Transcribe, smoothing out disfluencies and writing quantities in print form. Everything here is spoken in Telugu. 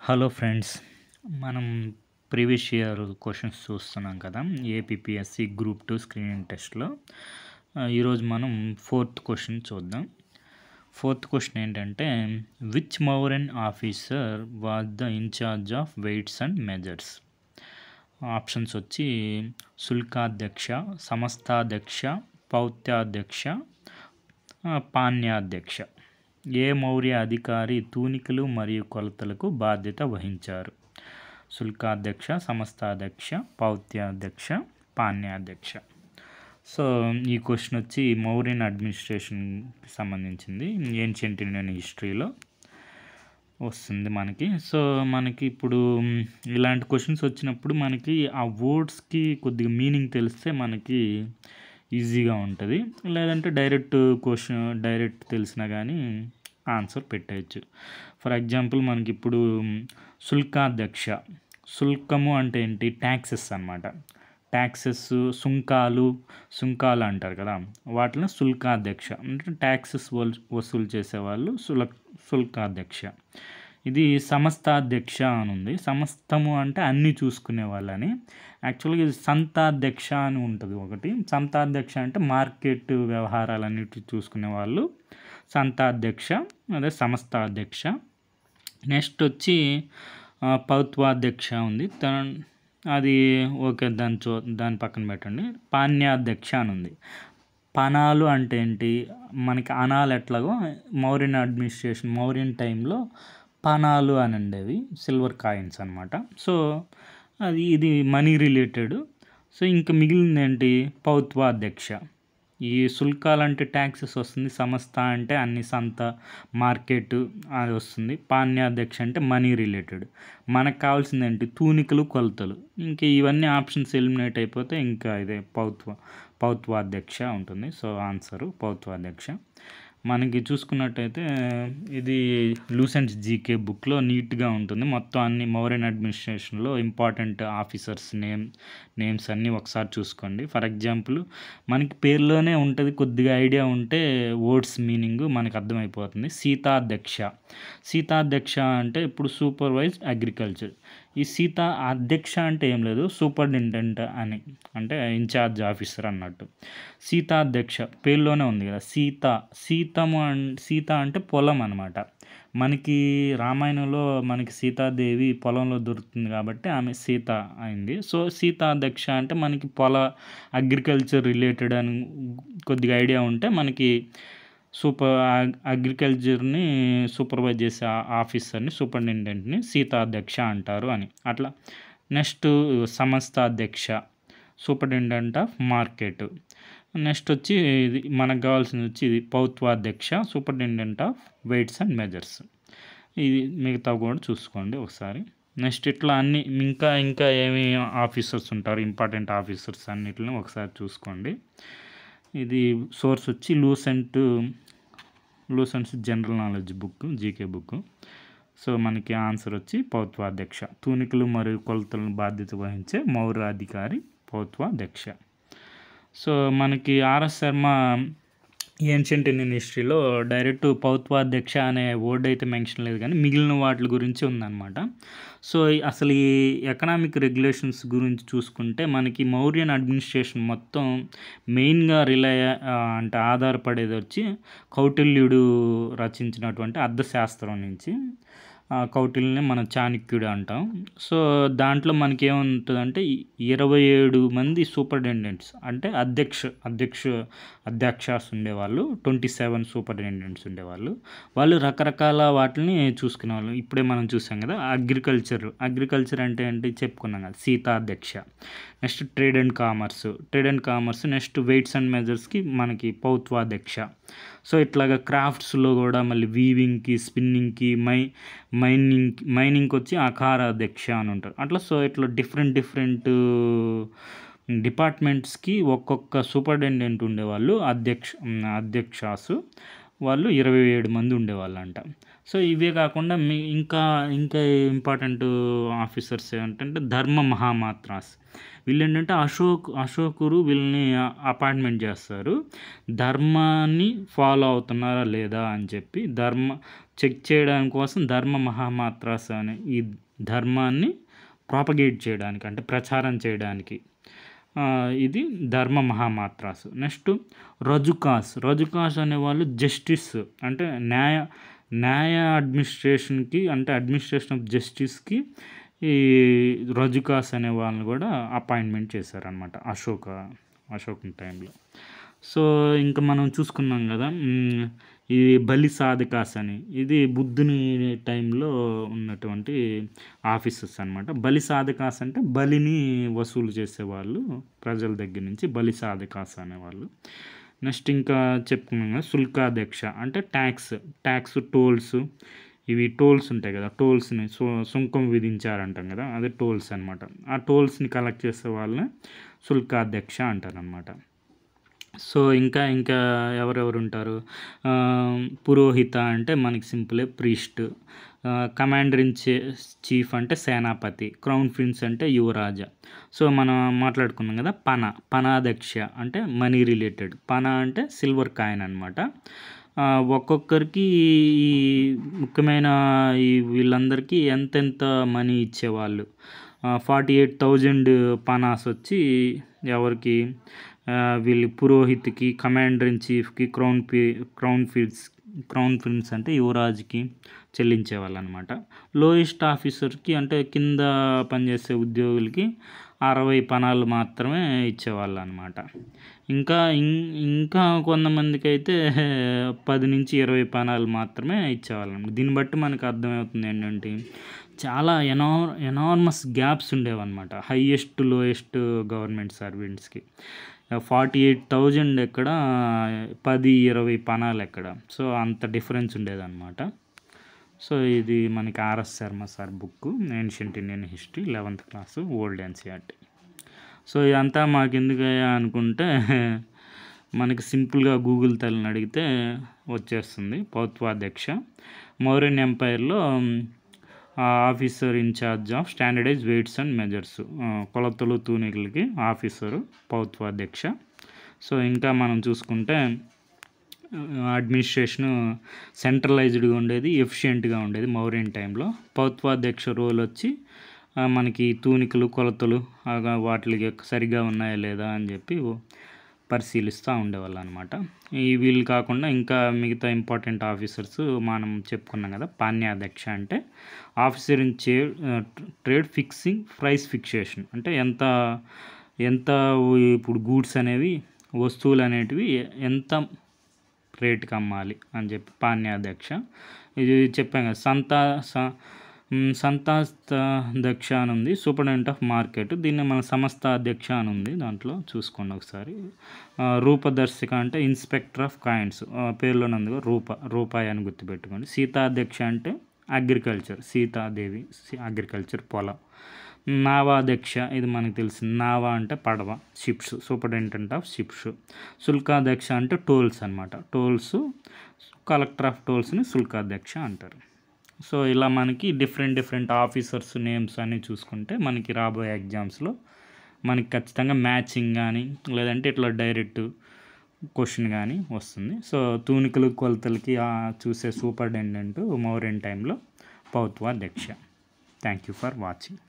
హలో ఫ్రెండ్స్, మనం ప్రీవియస్ ఇయర్ క్వశ్చన్స్ చూస్తున్నాం కదా. ఏపీపీఎస్సి గ్రూప్ 2 స్క్రీనింగ్ టెస్ట్లో ఈరోజు మనం ఫోర్త్ క్వశ్చన్ చూద్దాం. ఫోర్త్ క్వశ్చన్ ఏంటంటే, which Mauryan officer was the incharge of weights and measures? Options వచ్చి శుల్కాధ్యక్ష, సమస్తాధ్యక్ష, పౌత్యాధ్యక్ష, పాణ్యాధ్యక్ష. ఏ మౌర్య అధికారి తూనికలు మరియు కొలతలకు బాధ్యత వహించారు? శుల్కాధ్యక్ష, సమస్తాధ్యక్ష, పౌత్యాధ్యక్ష, పాణ్యాధ్యక్ష. సో ఈ క్వశ్చన్ వచ్చి మౌర్యన్ అడ్మినిస్ట్రేషన్కి సంబంధించింది, ఏన్షియంట్ ఇండియన్ హిస్టరీలో వస్తుంది మనకి. సో మనకి ఇప్పుడు ఇలాంటి క్వశ్చన్స్ వచ్చినప్పుడు మనకి ఆ వర్డ్స్కి కొద్దిగా మీనింగ్ తెలిస్తే మనకి ఈజీగా ఉంటుంది. లేదంటే డైరెక్ట్ తెలిసినా కానీ ఆన్సర్ పెట్టేయచ్చు. ఫర్ ఎగ్జాంపుల్ మనకి ఇప్పుడు శుల్కాధ్యక్ష, శుల్కము అంటే ఏంటి? ట్యాక్సెస్ అన్నమాట. ట్యాక్సెస్, సుంకాలు అంటారు కదా, వాటిని శుల్కాధ్యక్ష అంటే ట్యాక్సెస్ వసూలు చేసేవాళ్ళు శుల్కాధ్యక్ష. ఇది సమస్తాధ్యక్ష అని ఉంది. సమస్తము అంటే అన్నీ చూసుకునే వాళ్ళని. యాక్చువల్గా ఇది సంతాధ్యక్ష అని ఉంటుంది ఒకటి. సంతాధ్యక్ష అంటే మార్కెట్ వ్యవహారాలన్నిటి చూసుకునే వాళ్ళు సంతాధ్యక్ష, అదే సమస్తాధ్యక్ష. నెక్స్ట్ వచ్చి పౌత్వాధ్యక్ష ఉంది, అది ఓకే, దాని పక్కన పెట్టండి. పాణ్యాధ్యక్ష అని ఉంది. పణాలు అంటే ఏంటి? మనకి అనాలు ఎట్లాగో మౌర్యన్ అడ్మినిస్ట్రేషన్, మౌర్యన్ టైంలో పణాలు అని ఉండేవి, సిల్వర్ కాయిన్స్ అనమాట. సో ఇది మనీ రిలేటెడ్. సో ఇంకా మిగిలింది ఏంటి? పౌత్వాధ్యక్ష. ఈ శుల్కాలు అంటే ట్యాక్సెస్ వస్తుంది, సమస్త అంటే అన్ని సంత మార్కెట్ అది వస్తుంది, పాణ్యాధ్యక్ష అంటే మనీ రిలేటెడ్. మనకు కావాల్సింది ఏంటి? తూనికలు, కొలతలు. ఇంకా ఇవన్నీ ఆప్షన్స్ ఎలిమినేట్ అయిపోతే ఇంకా ఇదే పౌత్వాధ్యక్ష ఉంటుంది. సో ఆన్సరు పౌత్వాధ్యక్ష. మనకి చూసుకున్నట్టయితే ఇది లూసెంట్స్ జీకే బుక్లో నీట్గా ఉంటుంది. మొత్తం అన్ని మౌర్యన్ అడ్మినిస్ట్రేషన్లో ఇంపార్టెంట్ ఆఫీసర్స్ నేమ్స్ అన్నీ ఒకసారి చూసుకోండి. ఫర్ ఎగ్జాంపుల్ మనకి పేరులోనే ఉంటుంది, కొద్దిగా ఐడియా ఉంటే వర్డ్స్ మీనింగ్ మనకు అర్థమైపోతుంది. సీతాధ్యక్ష అంటే ఇప్పుడు సూపర్వైజ్ అగ్రికల్చర్. ఈ అధ్యక్ష అంటే ఏం లేదు, సూపరింటెండెంట్ అని, అంటే ఇన్ఛార్జ్ ఆఫీసర్ అన్నట్టు. సీతాధ్యక్ష పేరులోనే ఉంది కదా. సీత అంటే పొలం అనమాట. మనకి రామాయణంలో మనకి సీతాదేవి పొలంలో దొరుకుతుంది కాబట్టి ఆమె సీత అయింది. సో సీతాధ్యక్ష అంటే మనకి అగ్రికల్చర్ రిలేటెడ్ అని కొద్దిగా ఐడియా ఉంటే మనకి అగ్రికల్చర్ని సూపర్వైజ్ చేసే ఆఫీసర్ని, సూపరింటెండెంట్ని సీతాధ్యక్ష అంటారు అని అట్లా. నెక్స్ట్ సమస్తాధ్యక్ష, సూపరింటెండెంట్ ఆఫ్ మార్కెట్. నెక్స్ట్ వచ్చి ఇది మనకు కావాల్సింది వచ్చి ఇది పౌత్వాధ్యక్ష, superintendent of weights and measures. ఇది మిగతా కూడా చూసుకోండి ఒకసారి. నెక్స్ట్ ఇట్లా అన్ని ఇంకా ఏమి ఆఫీసర్స్ ఉంటారు, ఇంపార్టెంట్ ఆఫీసర్స్ అన్నిటిని ఒకసారి చూసుకోండి. ఇది సోర్స్ వచ్చి Lucent's general knowledge book, GK book. So మనకి ఆన్సర్ వచ్చి పౌత్వాధ్యక్ష. తూనికలు మరియు కొలతలను బాధ్యత వహించే మౌర్య అధికారి పౌత్వాధ్యక్ష. సో మనకి ఆర్ఎస్ శర్మ ఏన్షియంట్ ఇండియన్ హిస్టరీలో డైరెక్ట్ పౌత్వాధ్యక్ష అనే వర్డ్ అయితే మెన్షన్ లేదు, కానీ మిగిలిన వాటి గురించి ఉందన్నమాట. సో అసలు ఈ ఎకనామిక్ రెగ్యులేషన్స్ గురించి చూసుకుంటే మనకి మౌర్యన్ అడ్మినిస్ట్రేషన్ మొత్తం మెయిన్గా అంటే ఆధారపడేది వచ్చి కౌటిల్యుడు రచించినటువంటి అర్థశాస్త్రం నుంచి. కౌటిల్యని మనం చాణక్యుడు అంటాం. సో దాంట్లో మనకి ఏముంటుందంటే 27 మంది సూపరింటెండెంట్స్ అంటే అధ్యక్షాస్ ఉండేవాళ్ళు, 27 సూపరింటెండెంట్స్ ఉండేవాళ్ళు. వాళ్ళు రకరకాల వాటిని చూసుకునేవాళ్ళు. ఇప్పుడే మనం చూసాం కదా అగ్రికల్చర్ అంటే ఏంటి చెప్పుకున్నాం కదా, సీతాధ్యక్ష. Next trade and commerce. Next weights and మెజర్స్కి మనకి పౌత్వాధ్యక్ష. సో ఇట్లాగా క్రాఫ్ట్స్లో కూడా మళ్ళీ వీవింగ్కి, స్పిన్నింగ్కి, మైనింగ్కి వచ్చి అకారాధ్యక్ష అని ఉంటారు అట్లా. సో ఇట్లా డిఫరెంట్ డిపార్ట్మెంట్స్కి ఒక్కొక్క సూపరింటెండెంట్ ఉండేవాళ్ళు, అధ్యక్షాసు. వాళ్ళు 27 మంది ఉండేవాళ్ళు అంట. సో ఇవే కాకుండా ఇంకా ఇంకా ఇంపార్టెంట్ ఆఫీసర్స్ ఏంటంటే ధర్మ మహామాత్రాస్. వీళ్ళేంటంటే అశోకుడు వీళ్ళని అపాయింట్మెంట్ చేస్తారు. ధర్మాన్ని ఫాలో అవుతున్నారా లేదా అని చెప్పి చెక్ చేయడం కోసం ధర్మ మహామాత్రాస్ అనే ఈ ధర్మాన్ని ప్రాపగేట్ చేయడానికి, అంటే ప్రచారం చేయడానికి ఇది ధర్మ మహామాత్రాస్. నెక్స్ట్ రజుకాస్ అనేవాళ్ళు జస్టిస్, అంటే న్యాయ అడ్మినిస్ట్రేషన్కి, అంటే అడ్మినిస్ట్రేషన్ ఆఫ్ జస్టిస్కి ఈ రజుకాస్ అనే వాళ్ళని కూడా అపాయింట్మెంట్ చేశారనమాట అశోక్ టైంలో. సో ఇంకా మనం చూసుకున్నాం కదా, ఈ బలి సాధకాస్ అని, ఇది బుద్ధుని టైంలో ఉన్నటువంటి ఆఫీసర్స్ అనమాట. బలి సాధకాస్ అంటే బలిని వసూలు చేసేవాళ్ళు ప్రజల దగ్గర నుంచి, బలి సాధకాస్ అనేవాళ్ళు. నెక్స్ట్ ఇంకా చెప్పుకున్నాం కదా శుల్కాధ్యక్ష, అంటే ట్యాక్స్ టోల్స్, ఇవి టోల్స్ ఉంటాయి కదా, టోల్స్ని సుంకం విధించారంటాం కదా, అదే టోల్స్ అనమాట. ఆ టోల్స్ని కలెక్ట్ చేసే వాళ్ళని శుల్కాధ్యక్ష అంటారనమాట. సో ఇంకా ఎవరెవరు ఉంటారు, పురోహిత అంటే మనకి సింపులే ప్రీస్ట్, కమాండర్ ఇన్ చీఫ్ అంటే సేనాపతి, క్రౌన్ ప్రిన్స్ అంటే యువరాజా. సో మనం మాట్లాడుకున్నాం కదా పనాధ్యక్ష అంటే మనీ రిలేటెడ్, అంటే సిల్వర్ కాయిన్ అనమాట. ఒక్కొక్కరికి ఈ ముఖ్యమైన వీళ్ళందరికీ ఎంతెంత మనీ ఇచ్చేవాళ్ళు. 48,000 పనాస్ వచ్చి ఎవరికి, వీళ్ళు పురోహిత్కి, కమాండర్ ఇన్ చీఫ్కి, క్రౌన్ ప్రిన్స్ అంటే యువరాజుకి చెల్లించేవాళ్ళు అనమాట. లోయెస్ట్ ఆఫీసర్కి, అంటే కింద పనిచేసే ఉద్యోగులకి 60 పనాలు మాత్రమే ఇచ్చేవాళ్ళు అనమాట. ఇంకా కొంతమందికి అయితే 10 నుంచి 20 పనాలు మాత్రమే ఇచ్చేవాళ్ళు. దీన్ని బట్టి మనకు అర్థమవుతుంది ఏంటంటే చాలా ఎనార్మస్ గ్యాప్స్ ఉండేవన్నమాట హైయెస్ట్ లోయెస్ట్ గవర్నమెంట్ సర్వెంట్స్కి. 48,000 ఎక్కడ, 10-20 పనాలు ఎక్కడ, సో అంత డిఫరెన్స్ ఉండేదన్నమాట. సో ఇది మనకి RS Sharma sir book, ancient Indian history 11th class old NCERT. So ఇదంతా మాకు ఎందుకయ్యా అనుకుంటే, మనకి సింపుల్గా గూగుల్ తల్లిని అడిగితే వచ్చేస్తుంది. పౌత్వాధ్యక్ష మౌర్యన్ ఎంపైర్లో officer incharge of standardise weights and measures, కొలతలు తూనికలకి ఆఫీసరు పౌత్వాధ్యక్ష. సో ఇంకా మనం చూసుకుంటే అడ్మినిస్ట్రేషను సెంట్రలైజ్డ్గా ఉండేది, ఎఫిషియెంట్గా ఉండేది మౌర్యన్ టైంలో. పౌత్వాధ్యక్ష రోల్ వచ్చి మనకి తూనికలు కొలతలు వాటికి సరిగా ఉన్నాయా లేదా అని చెప్పి పరిశీలిస్తూ ఉండేవాళ్ళు అనమాట. వీళ్ళు కాకుండా ఇంకా మిగతా ఇంపార్టెంట్ ఆఫీసర్స్ మనం చెప్పుకున్నాం కదా. పాన్యాధ్యక్ష అంటే officer in trade fixing price fixation, అంటే ఎంత ఇప్పుడు గూడ్స్ అనేవి, వస్తువులు అనేటివి ఎంత రేటుకి అమ్మాలి అని చెప్పి పాన్యాధ్యక్ష. ఇది చెప్పాం కదా. సంస్థాధ్యక్ష అని ఉంది, సూపరింటెండెంట్ ఆఫ్ మార్కెట్. దీన్ని మన సంస్థాధ్యక్ష అని ఉంది, దాంట్లో చూసుకోండి ఒకసారి. రూపదర్శక అంటే ఇన్స్పెక్టర్ ఆఫ్ కాయిన్స్, పేరులోనే ఉంది రూపాయి అని గుర్తుపెట్టుకోండి. సీతాధ్యక్ష అంటే అగ్రికల్చర్, సీతాదేవి అగ్రికల్చర్ పొలం. నావాధ్యక్ష ఇది మనకు తెలిసింది, నావా అంటే పడవ, షిప్స్, సూపరింటెండెంట్ ఆఫ్ షిప్స్. శుల్కాధ్యక్ష అంటే టోల్స్ అనమాట, కలెక్టర్ ఆఫ్ టోల్స్ని శుల్కాధ్యక్ష అంటారు. సో ఇలా మనకి డిఫరెంట్ ఆఫీసర్స్ నేమ్స్ అన్నీ చూసుకుంటే మనకి రాబోయే ఎగ్జామ్స్లో మనకి ఖచ్చితంగా మ్యాచింగ్ కానీ, లేదంటే ఇట్లా డైరెక్ట్ క్వశ్చన్ కానీ వస్తుంది. సో తూనికలు కొలతలకి చూసే సూపరింటెండెంట్ మౌర్యన్ టైంలో పౌత్వాధ్యక్ష. Thank you for watching.